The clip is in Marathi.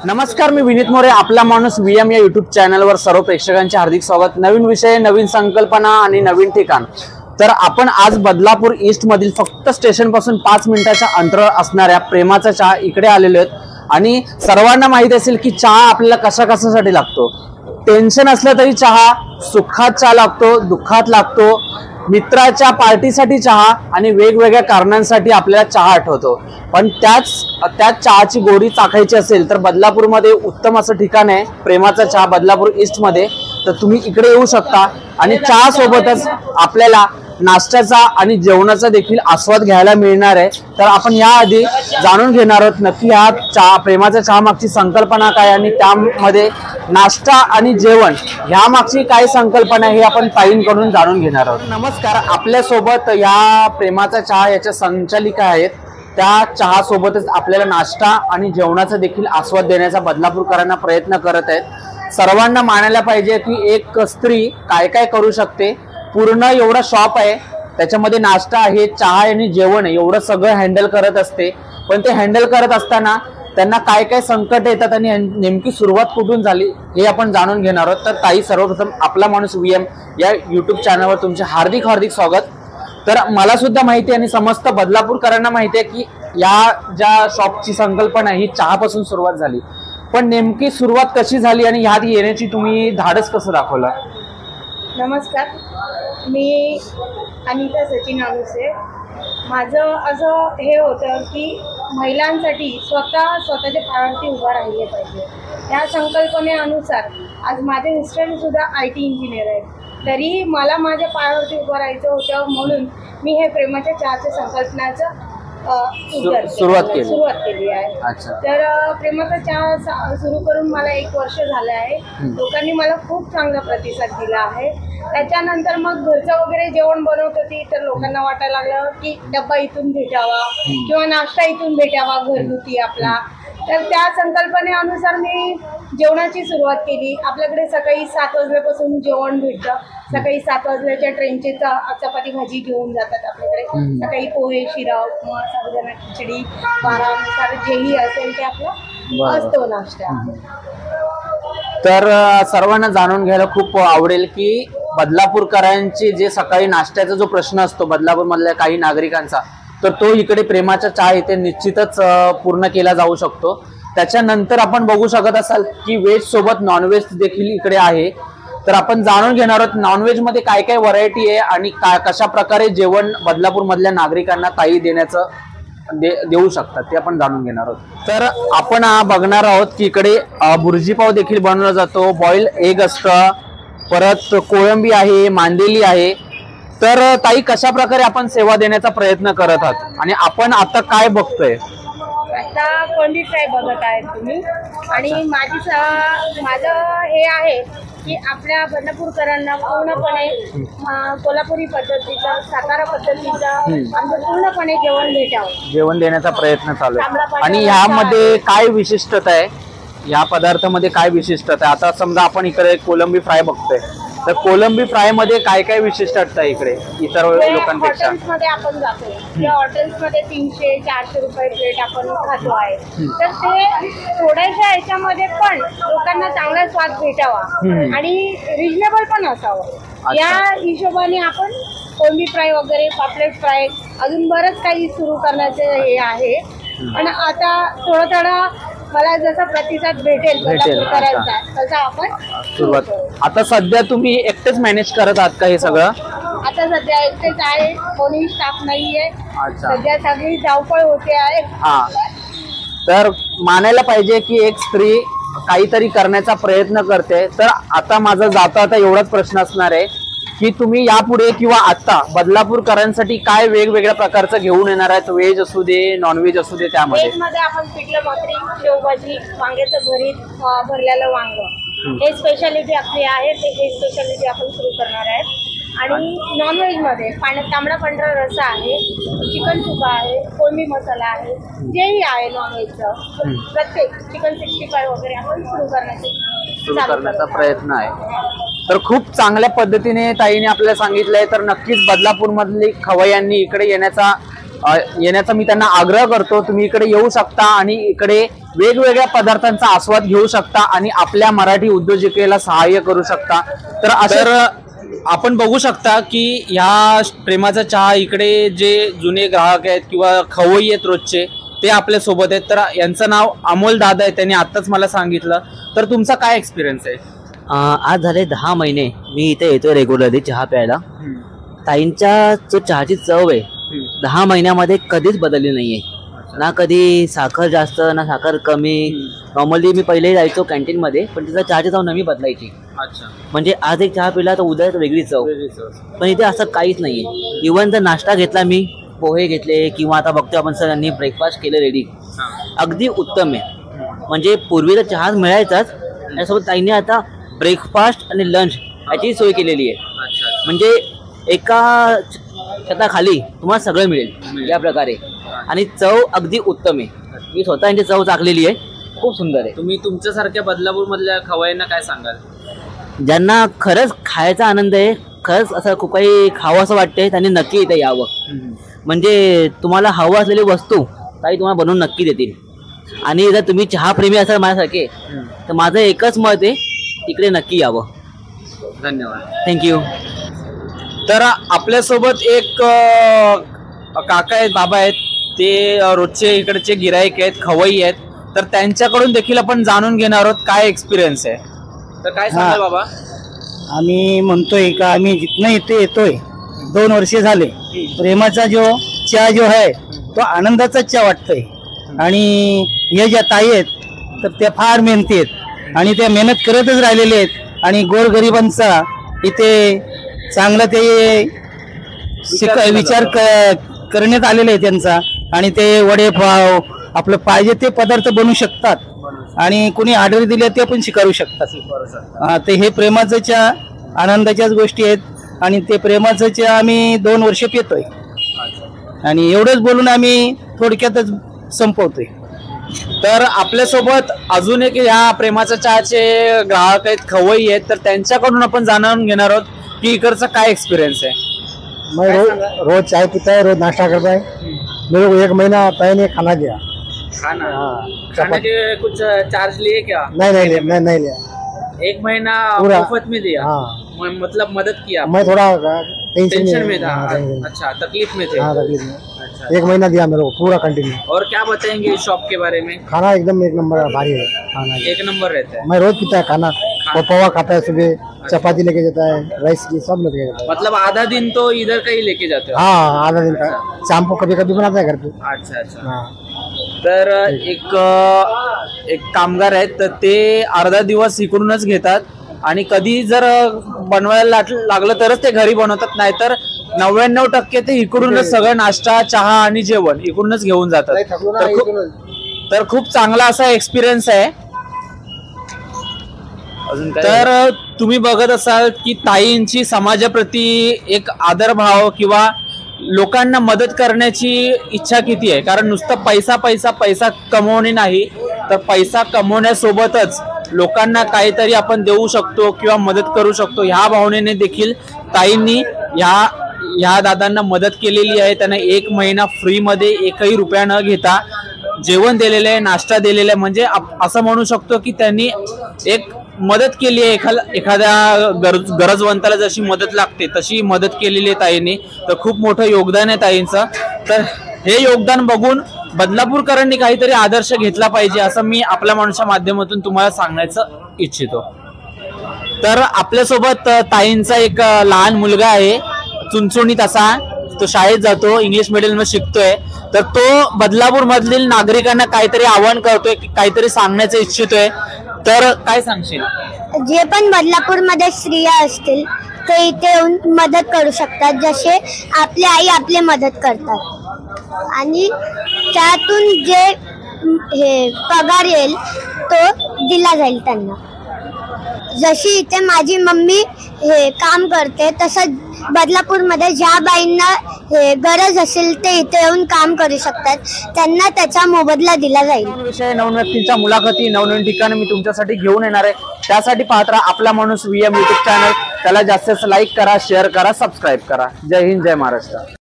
नमस्कार, मी विनीत मोरे. आपला माणूस VM या यूट्यूब चॅनलवर सर्व प्रेक्षकांचे हार्दिक स्वागत. नवीन विषय, नवीन संकल्पना आणि नवीन ठिकाण. तर आपण आज बदलापूर ईस्ट मधील फक्त स्टेशन पासून 5 मिनिटाच्या अंतरावर असणाऱ्या प्रेमाचा चहा इकडे आलेलो आहेत. आणि सर्वांना माहित असेल की चहा आपल्याला कशासाठी लागतो. टेन्शन असलं तरी चहा, सुखात चहा लागतो, दुःखात लागतो, मित्राच्या पार्टीसाठी चहा आणि वेगवेगळ्या कारणांसाठी आपल्याला चहा आठवतो. पण त्याच चहाची गोडी चाखायची असेल तर बदलापूरमध्ये उत्तम असं ठिकाण आहे प्रेमाचा चहा बदलापूर ईस्ट मध्ये. तर तुम्ही इकडे येऊ शकता आणि चहा सोबतच आपल्याला नाश्त्याचा आणि जेवणाचा देखील आस्वाद घ्यायला मिळणार आहे. तर आपण याआधी जाणून घेणार आहोत नक्की हा चहा प्रेमाच्या चहा मागची संकल्पना काय आणि त्यामध्ये नाश्ता आणि जेवण ह्या मागची काय संकल्पना आहे हे आपण ताईंकडून जाणून घेणार आहोत. नमस्कार, आपल्यासोबत या प्रेमाचा चहा याच्या संचालिका आहेत. त्या चहा सोबतच आपल्याला नाश्ता आणि जेवणाचा देखील आस्वाद देण्याचा बदलापूरकरांना प्रयत्न करत आहेत. सर्वांना मानायला पाहिजे की एक स्त्री काय काय करू शकते. पूर्ण एवढा शॉप आहे, त्याच्यामध्ये नाश्ता आहे, चहा आणि जेवण आहे, एवढं सगळं हँडल करत असते. पण ते हँडल करत असताना त्यांना काय काय संकट येतात आणि नेमकी सुरुवात कुठून झाली हे आपण जाणून घेणार आहोत. तर ताई, सर्वप्रथम आपला माणूस VM या यूट्यूब चॅनलवर तुमचे हार्दिक हार्दिक स्वागत. तर मला सुद्धा माहिती आहे आणि समस्त बदलापूरकरांना माहिती आहे की या ज्या शॉपची संकल्पना ही चहापासून सुरुवात झाली. पण नेमकी सुरुवात कशी झाली आणि ह्यात येण्याची तुम्ही धाडस कसं दाखवलं? नमस्कार, मी अनिता सचिन आनुसे. माझं असं हे होतं की महिलांसाठी स्वतःच्या पायावरती उभा राहिले पाहिजे. त्या संकल्पनेनुसार आज माझे मिस्टरसुद्धा IT इंजिनियर आहेत. तरी मला माझ्या पायावरती उभं राहायचं होतं म्हणून मी हे प्रेमाच्या चहाच्या संकल्पनाचं सुरुवात केली आहे. तर प्रेमाचा चहा सुरू करून मला 1 वर्ष झालं आहे. लोकांनी मला खूप चांगला प्रतिसाद दिला आहे. त्याच्यानंतर मग घरचं वगैरे जेवण बनवत होती तर लोकांना वाटायला लागलं की डब्बा इथून भेटावा किंवा नाश्ता इथून भेटावा घरगुती आपला. तर त्या संकल्पनेनुसार मी जेवणाची सुरुवात केली. आपल्याकडे सकाळी 7 वाजल्यापासून जेवण भेटतं. सकाळी 7 वाजल्याच्या ट्रेनचे चपाती भाजी घेऊन जातात आपल्याकडे. सकाळी पोहे, शिरा, उपमा, साबुदाणा खिचडी, 12 नुसार जेही असेल ते आपला असतो नाश्ता. तर सर्वांना जाणून घ्यायला खूप आवडेल की बदलापूरकरांची जे सकाळी नाश्त्याचा जो प्रश्न असतो बदलापूर मधल्या काही नागरिकांचा, तर तो इकडे प्रेमाचा चहा इथे निश्चितच पूर्ण केला जाऊ शकतो. त्याच्यानंतर आपण बघू शकत असाल की व्हेज सोबत नॉनव्हेज देखील इकडे आहे. तर आपण जाणून घेणार आहोत नॉनव्हेज मध्ये काय काय व्हरायटी आहे आणि कशा प्रकारे जेवण बदलापूर मधल्या नागरिकांना ताई देऊ शकतात ते आपण जाणून घेणार आहोत. तर आपण बघणार आहोत की इकडे बुर्जी पाव देखील बनवला जातो, बॉईल एग असतं, परत कोळंबी आहे, मांदेली आहे. तर ताई, कशा प्रकारे आपण सेवा देण्याचा प्रयत्न करत आहात आणि आपण आता काय बघतोय? आता कोंडी फ्राय बघत आहेत तुम्ही. आणि माझं हे आहे की आपल्या बदलापूरकरांना पूर्णपणे कोल्हापुरी पद्धतीचं, सातारा पद्धतीचं आमचं पूर्णपणे जेवण देण्याचा प्रयत्न चालू आहे. आणि ह्यामध्ये काय विशिष्टता आहे? या पदार्थामध्ये काय विशिष्टता आहे? आता समजा आपण इकडे कोलंबी फ्राय बघतोय, तर कोलंबी फ्राय मध्ये काय काय विशिष्टता आहे इकडे इतर लोकांपेक्षा? हॉटेल्समध्ये आपण जातो, त्या हॉटेल्समध्ये 300-400 रुपये प्लेट आपण खातो आहे. तर ते थोड्याशा ह्याच्यामध्ये पण लोकांना चांगला स्वाद भेटावा आणि रिजनेबल पण असावं या हिशोबाने आपण कोलंबी फ्राय वगैरे, पापलेट फ्राय, अजून बरंच काही सुरू करण्याचे हे आहे. पण आता थोडं मला जसा प्रतिसाद भेटेल करायचा तसा आपण सुरुवात. आता सध्या तुम्ही एकटेच मॅनेज करत आहात का हे सगळं? आता सध्या एकटेच आहे, कोणी स्टाफ नाहीये. सध्या सगळी धावपळ होते आहे. तर मानायला पाहिजे की एक स्त्री काहीतरी करण्याचा प्रयत्न करते. तर आता माझा जाता एवढाच प्रश्न असणार आहे की तुम्ही यापुढे किंवा आता बदलापूरकरांसाठी काय वेगवेगळ्या प्रकारचं घेऊन येणार आहेत? व्हेज असू दे, नॉनव्हेज असू दे. त्यामध्ये आपण पिठलं भाकरी, शेवभाजी, वांग्याचं भरीत, भरलेलं वांग हे स्पेशालिटी आपली आहे. हे स्पेशालिटी आपण सुरू करणार आहे. आणि नॉनव्हेजमध्ये तांबडा पांढरा रस्सा आहे, चिकन सुका आहे, कोळंबी मसाला आहे, जेही आहे नॉनव्हेजचं प्रत्येक चिकन 65 वगैरे आपण सुरू करण्याचा प्रयत्न आहे. तर खूप चांगल्या पद्धतीने ताईने आपल्याला सांगितलंय. तर नक्कीच बदलापूर मधली खवय्यांनी इकडे येण्याचा येण्याचा मी त्यांना आग्रह करतो. तुम्ही इकडे येऊ शकता आणि इकडे वेगवेगळ्या पदार्थांचा आस्वाद घेऊ शकता आणि आपल्या मराठी उद्योजकेला सहाय्य करू शकता. तर आपण बघू शकता की ह्या प्रेमाचा चहा इकडे जे जुने ग्राहक आहेत किंवा खवय्ये आहेत रोजचे ते आपल्या सोबत आहेत. तर यांचं नाव अमोल दादा आहे, त्यांनी आताच मला सांगितलं. तर तुमचा काय एक्सपिरियन्स आहे? आज झाले 10 महिने मी इथे येतोय रेग्युलरली चहा प्यायला. ताईंच्या जो चहाची चव आहे 10 महिन्यामध्ये कधीच बदलली नाहीये. ना कधी साखर जास्त ना साखर कमी. नॉर्मली मी पहिले जायचो कॅन्टीन मध्ये, पण तिचा चहाची चव नेहमी बदलायची. अच्छा, म्हणजे आज एक चहा पिला तर उद्या वेगळी चव. पण इथे असं काहीच नाहीये. इव्हन जर नाश्ता घेतला, मी पोहे घेतले किंवा आता बघतो आपण सगळ्यांनी ब्रेकफास्ट केलं रेडी, अगदी उत्तम आहे. म्हणजे पूर्वी तर चहा मिळायचाच, त्यासोबत ताईंनी आता ब्रेकफास्ट आणि लंच याची सोय केलेली आहे. म्हणजे एका छताखाली तुम्हाला सगळं मिळेल या प्रकारे, आणि चव अगदी उत्तम आहे. मी स्वतः यांची चव चाखलेली आहे, खूप सुंदर आहे. तुम्ही तुमच्यासारख्या बदलापूर मधल्या खवय्यांना काय सांगाल? ज्यांना खरंच खायचा आनंद आहे, खरंच असं खूप काही खावं असं वाटतंय, त्यांनी नक्की इथे यावं. म्हणजे तुम्हाला हवं असलेली वस्तू ताई तुम्हाला बनवून नक्की देतील. आणि जर तुम्ही चहा प्रेमी असाल माझ्यासारखे, तर माझं एकच मत आहे, इकडे नक्की यावं. धन्यवाद, थँक्यू. तर आपल्यासोबत एक काका आहेत, बाबा आहेत, ते रोजचे इकडचे गिराईक आहेत, खवय्ये आहेत. तर त्यांच्याकडून देखील आपण जाणून घेणार आहोत काय एक्सपिरियन्स आहे. तर काय सांगाल बाबा? आम्ही म्हणतोय का आम्ही जिथनं इथे येतोय 2 वर्षे झाले, प्रेमाचा जो चहा जो आहे तो आनंदाचा चहा वाटतोय. आणि हे ज्या ताई आहेत तर त्या फार मेहनती आहेत आणि त्या मेहनत करतच राहिलेले आहेत. आणि गोरगरिबांचा इथे चांगला ते विचार करण्यात आलेला आहे त्यांचा. आणि ते वडेपाव आपलं पाहिजे ते पदार्थ बनवू शकतात आणि कोणी ऑर्डर दिले ते पण स्वीकारू शकतात. ते हे प्रेमाचं चहा आनंदाच्याच गोष्टी आहेत. आणि ते प्रेमाचं चहा आम्ही 2 वर्ष पितोय. आणि एवढंच बोलून आम्ही थोडक्यातच संपवतोय. तर आपल्यासोबत अजून एक ह्या प्रेमाच्या चहाचे ग्राहक आहेत, खवय्ये आहेत. तर त्यांच्याकडून आपण जाणून घेणार आहोत की इकडचा काय एक्सपिरियन्स है। मैं रोज चाय पीता है, रोज नाश्ता करता है। मेरे को 1 महीना पहले खाना दिया। खाना? हाँ, खाने के कुछ चार्ज लिए क्या? नहीं लिया। 1 महीना पूरा मुफ्त में दिया? हाँ। मतलब मदद किया? मैं थोड़ा टेंशन में था। हाँ, अच्छा, तकलीफ में थे? हाँ, तकलीफ में। अच्छा, 1 महीना दिया मेरे को पूरा कंटिन्यू। और क्या बताएंगे इस शॉप के बारे में? खाना एकदम 1 नंबर भारी है खाना। 1 नंबर रहता है। मैं रोज पीता है खाना। और पोहा खाता है सुबह, चपाती लेके जाता है, राइस की सब लेके जाता है। मतलब आधा दिन तो इधर का ही लेके जाते हो? हाँ, आधा दिन का। शाम को कभी कभी बनाता है घर पे। अच्छा अच्छा। हाँ। तर एक कामगार आहेत, तर ते अर्धा दिवस इकडूनच घेतात आणि कधी जर बनवायला लागलं तरच ते घरी बनवतात, नाहीतर 99% ते इकडूनच सगळं नाश्ता, चहा आणि जेवण इकडूनच घेऊन जातात। तर खूप चांगला असा एक्सपिरियन्स आहे। तर तुम्ही बघत असाल की ताईंची समाजाप्रती एक आदरभाव किंवा लोकांना मदत करण्याची इच्छा किती आहे। कारण नुसतं पैसा पैसा पैसा कमवणे नाही, तर पैसा कमवण्यासोबतच लोकांना काहीतरी आपण देऊ शकतो किंवा मदत करू शकतो, ह्या भावनेने देखील ताईंनी ह्या दादांना मदत केलेली आहे। त्यांना 1 महिना फ्री मध्ये 1ही रुपया न घेता जेवण दिलेलं आहे, नाश्ता दिलेला आहे। म्हणजे असं म्हणू शकतो की त्यांनी एक मदत केली आहे, एखाद्या गरजवंताला जशी मदत लागते तशी मदत केलेली आहे ताईंनी। तर खूप मोठं योगदान आहे ताईंचं। तर हे योगदान बघून बदलापूरकरांनी काहीतरी आदर्श घेतला पाहिजे, असं मी आपल्या माणसाच्या माध्यमातून तुम्हाला सांगायचं इच्छितो। तर आपल्यासोबत ताईंचा एक लहान मुलगा आहे, चुनचुणीत असा, तो शाळेत जातो, इंग्लिश मीडियम मध्ये शिकतोय। तर तो बदलापूर मधील नागरिकांना काहीतरी आवाहन करतोय, काहीतरी सांगण्याचं इच्छितोय। तर काय सांगशील? जे पण बदलापूर मध्ये स्त्रिया असतील ते इथे येऊन मदत करू शकतात, जसे आपली आई आपली मदत करतात। आणि त्यातून जे हे पगार येईल तो दिला जाईल त्यांना। जशी इथे माझी मम्मी हे काम करते, तसं बदलापूर मध्ये ज्या बाईंना हे गरज असेल ते इथे येऊन काम करू शकतात, त्यांना त्याचा मोबदला दिला जाईल। विषय, नवीन व्यक्तींच्या मुलाखती, नवीन ठिकाणी मी तुमच्यासाठी घेऊन येणार आहे। त्यासाठी पाहत राहा आपला माणूस VM YouTube चॅनल। त्याला जास्तीत जास्त लाईक करा, शेअर करा, सबस्क्राईब करा। जय हिंद, जय महाराष्ट्र।